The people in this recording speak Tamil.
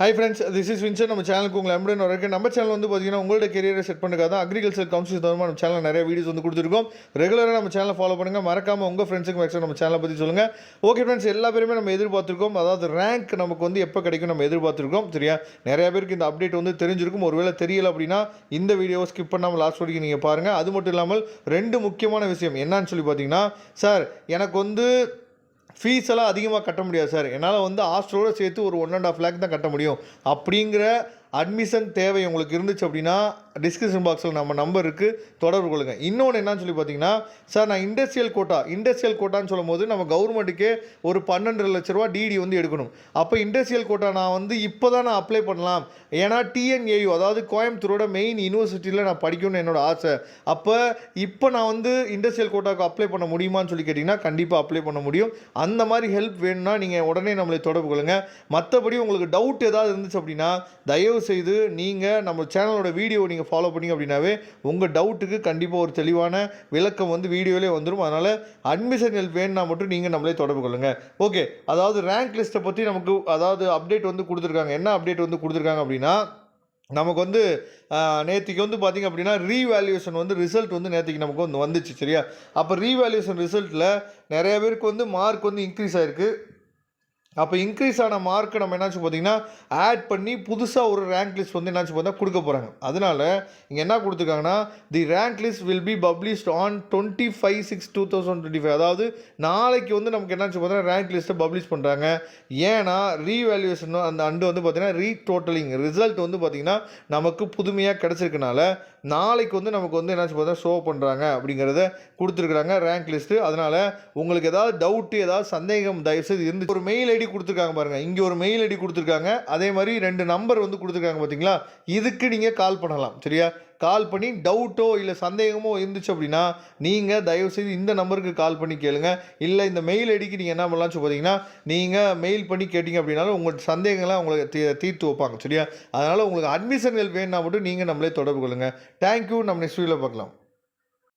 Hi friends, this is Vincent. நம்ம சேனலுக்கு உங்களை அன்புடன் வரவேற்கிறேன். நம்ம சேனல் வந்து பார்த்தீங்கன்னா உங்களோட கெரியரை செட் பண்ணுறதுக்காக தான் அக்ரிகல்ச்சர் கவுன்சில் தவிர நம்ம சேனலில் நிறைய வீடியோஸ் வந்து கொடுத்துருக்கோம். ரெகுலராக நம்ம சேனலை ஃபாலோ பண்ணுங்கள். மறக்காமல் உங்கள் ஃப்ரெண்ட்ஸுக்கு மேக்ஸிமம் நம்ம சேனலை பற்றி சொல்லுங்கள். ஓகே ஃப்ரெண்ட்ஸ், எல்லா பேருமே நம்ம எதிர்பார்த்துருக்கோம். அதாவது ரேங்க் நமக்கு வந்து எப்போ கிடைக்கும் நம்ம எதிர்பார்த்துருக்கோம். சரியா, நிறைய பேருக்கு இந்த அப்டேட் வந்து தெரிஞ்சிருக்கும். ஒருவேளை தெரியல அப்படின்னா இந்த வீடியோவை ஸ்கிப் பண்ணாமல் லாஸ்ட் வரைக்கும் நீங்கள் பாருங்கள். அது மட்டும் இல்லாமல் ரெண்டு முக்கியமான விஷயம் என்னன்னு சொல்லி பார்த்தீங்கன்னா, சார் எனக்கு வந்து ஃபீஸ் எல்லாம் அதிகமாக கட்ட முடியாது சார், என்னால் வந்து ஹாஸ்டலோடு சேர்த்து ஒரு 1.5 lakh தான் கட்ட முடியும் அப்படிங்கிற அட்மிஷன் தேவை உங்களுக்கு இருந்துச்சு அப்படின்னா டிஸ்கிரிப்ஷன் பாக்ஸில் நம்ம நம்பர் இருக்குது, தொடர்பு கொள்ளுங்கள். இன்னொன்று என்னன்னு சொல்லி பார்த்தீங்கன்னா, சார் நான் இண்டஸ்ட்ரியல் கோட்டான்னு சொல்லும் போது நம்ம கவர்மெண்ட்டுக்கே ஒரு 12 லட்ச ரூபா டிடி வந்து எடுக்கணும். அப்போ இண்டஸ்ட்ரியல் கோட்டா நான் வந்து இப்போ தான் நான் அப்ளை பண்ணலாம், ஏன்னா டிஎன்ஏயு அதாவது கோயம்புத்தூரோட மெயின் யூனிவர்சிட்டியில் நான் படிக்கணும்னு என்னோடய ஆசை. அப்போ இப்போ நான் வந்து இண்டஸ்ட்ரியல் கோட்டாவுக்கு அப்ளை பண்ண முடியுமான்னு சொல்லி கேட்டிங்கன்னா கண்டிப்பாக அப்ளை பண்ண முடியும். அந்த மாதிரி ஹெல்ப் வேணும்னா நீங்கள் உடனே நம்மளை தொடர்பு கொள்ளுங்கள். மற்றபடி உங்களுக்கு டவுட் ஏதாவது இருந்துச்சு அப்படின்னா தயவு செய்து நீங்கள் நம்ம சேனலோட வீடியோ நீங்கள் ஃபாலோ பண்ணிங்க அப்படின்னாவே உங்கள் டவுட்டுக்கு கண்டிப்பாக ஒரு தெளிவான விளக்கம் வந்து வீடியோவிலே வந்துடும். அதனால் அட்மிஷன் ஹெல்ப் வேணும்னா மட்டும் நீங்கள் நம்மளே தொடர்பு கொள்ளுங்கள். ஓகே, அதாவது ரேங்க் லிஸ்ட்டை பற்றி நமக்கு அதாவது அப்டேட் வந்து கொடுத்துருக்காங்க. என்ன அப்டேட் வந்து கொடுத்துருக்காங்க அப்படின்னா, நமக்கு வந்து நேற்றுக்கு வந்து பார்த்திங்க அப்படின்னா ரீவேல்யூஷன் வந்து ரிசல்ட் வந்து நேற்றுக்கு நமக்கு வந்து வந்துச்சு. சரியா, அப்போ ரீவேல்யூஷன் ரிசல்ட்டில் நிறைய பேருக்கு வந்து மார்க் வந்து இன்க்ரீஸ் ஆகிருக்கு. அப்போ இன்க்ரீஸ் ஆன மார்க்கை நம்ம என்னாச்சு பார்த்தீங்கன்னா ஆட் பண்ணி புதுசாக ஒரு ரேங்க் லிஸ்ட் வந்து என்னாச்சு பார்த்தா கொடுக்க போகிறாங்க. அதனால் இங்கே என்ன கொடுத்துருக்காங்கன்னா, தி rank list will be published on 25/6/2025. அதாவது நாளைக்கு வந்து நமக்கு என்னாச்சு பார்த்தீங்கன்னா ரேங்க் லிஸ்ட்டை பப்ளிஷ் பண்ணுறாங்க. ஏன்னா ரீவேல்யூஷன் அந்த அண்டு வந்து பார்த்திங்கன்னா ரீடோட்டலிங் ரிசல்ட் வந்து பார்த்திங்கன்னா நமக்கு புதுமையாக கிடச்சிருக்கனால நாளைக்கு வந்து நமக்கு வந்து என்னாச்சு பார்த்தா ஷோ பண்ணுறாங்க அப்படிங்கிறத கொடுத்துருக்குறாங்க ரேங்க் லிஸ்ட்டு. அதனால் உங்களுக்கு ஏதாவது டவுட்டு ஏதாவது சந்தேகம் தயவுசெய்து இருந்து ஒரு மெயில் ஐடி கொடுத்துருக்காங்க பாருங்கள். இங்கே ஒரு மெயில் ஐடி கொடுத்துருக்காங்க, அதே மாதிரி 2 நம்பர் வந்து கொடுத்துருக்காங்க பார்த்தீங்களா. இதுக்கு நீங்கள் கால் பண்ணலாம். சரியா, கால் பண்ணி டவுட்டோ இல்லை சந்தேகமோ இருந்துச்சு அப்படின்னா நீங்கள் தயவுசெய்து இந்த நம்பருக்கு கால் பண்ணி கேளுங்க. இல்லை இந்த மெயில் ஐடிக்கு நீங்கள் என்ன பண்ணலாம்னு பார்த்தீங்கன்னா நீங்கள் மெயில் பண்ணி கேட்டிங்க அப்படின்னாலும் உங்கள் சந்தேகங்கள்லாம் உங்களுக்கு தீர்த்து வைப்பாங்க. சரியா, அதனால் உங்களுக்கு அட்மிஷன் ஹெல்ப் வேணும்னா மட்டும் நீங்கள் நம்மளே தொடர்பு கொள்ளுங்கள். தேங்க்யூ, நம்ம நெக்ஸ்ட் வீடியோவில் பார்க்கலாம்.